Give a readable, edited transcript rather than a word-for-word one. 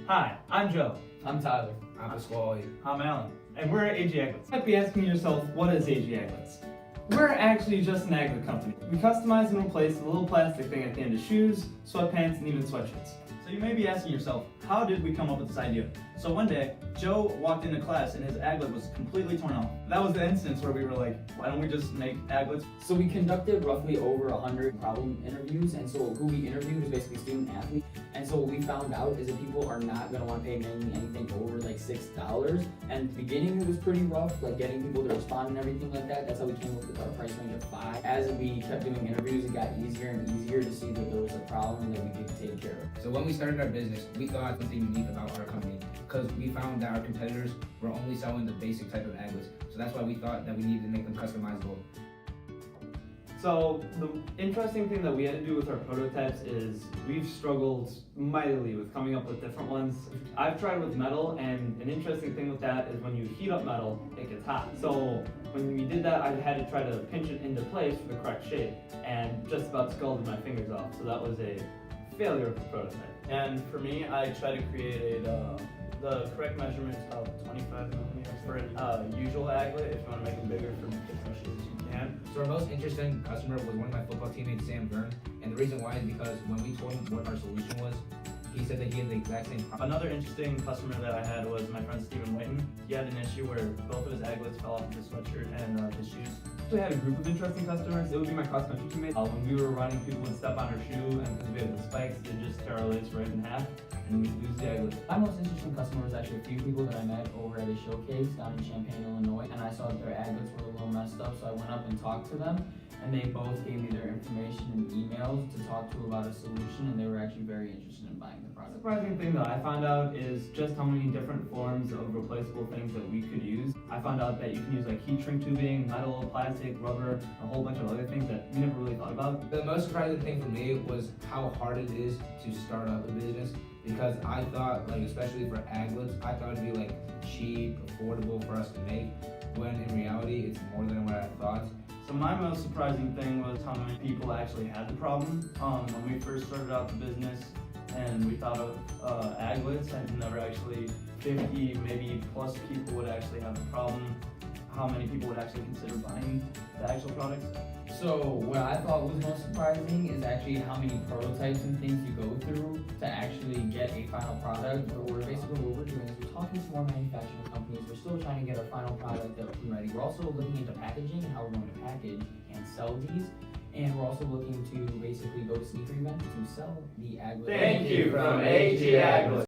Hi, I'm Joe. I'm Tyler. I'm Pasquale. I'm Alan. And we're at AG Aglets. You might be asking yourself, what is AG Aglets? We're actually just an aglet company. We customize and replace the little plastic thing at the end of shoes, sweatpants, and even sweatshirts. So you may be asking yourself, how did we come up with this idea? So one day, Joe walked into class and his aglet was completely torn off. That was the instance where we were like, why don't we just make aglets? So we conducted roughly over 100 problem interviews, and so who we interviewed was basically student athletes. And so what we found out is that people are not going to want to pay mainly anything over like $6. And at the beginning it was pretty rough, like getting people to respond and everything like that. That's how we came up with our price range of $5. As we kept doing interviews, it got easier and easier to see that there was a problem that we could take care of. So when we started our business, we thought something unique about our company because we found that our competitors were only selling the basic type of aglets. So that's why we thought that we needed to make them customizable. So the interesting thing that we had to do with our prototypes is we've struggled mightily with coming up with different ones. I've tried with metal, and an interesting thing with that is when you heat up metal, it gets hot. So when we did that, I had to try to pinch it into place for the correct shape, and just about scalded my fingers off. So that was a failure of the prototype. And for me, I try to create the correct measurements of 25 millimeters for a usual aglet. If you want to make them bigger for as much as you can. So our most interesting customer was one of my football teammates, Sam Vern. And the reason why is because when we told him what our solution was, he said that he had the exact same problem. Another interesting customer that I had was my friend Stephen Whiten. He had an issue where both of his aglets fell off of his sweatshirt and his shoes. We had a group of interesting customers. It would be my cross-country teammates. When we were running, people would step on our shoe, and because we had the spikes, they'd just tear our lace right in half, and we'd lose the aglet. My most interesting customer was actually a few people that I met over at a showcase down in Champaign, Illinois, and I saw that their aglets were a little messed up, so I went up and talked to them, and they both gave me their information and emails to talk to about a solution, and they were actually very interested in buying the product. The surprising thing that I found out is just how many different forms of replaceable things that we could use. I found out that you can use like heat shrink tubing, metal, plastic, rubber, a whole bunch of other things that we never really thought about. The most surprising thing for me was how hard it is to start up a business because I thought, like especially for aglets, I thought it'd be like cheap, affordable for us to make, when in reality it's more than what I thought. So my most surprising thing was how many people actually had the problem. When we first started out the business and we thought of aglets, and never actually 50, maybe plus people would actually have the problem. How many people would actually consider buying the actual products? So what I thought was most surprising is actually how many prototypes and things you go through to actually get a final product. But basically what we're doing is we're talking to more manufacturing companies. We're still trying to get our final product up and ready. We're also looking into packaging and how we're going to package and sell these. And we're also looking to basically go to sneaker events to sell the aglet. Thank you from AG Aglets.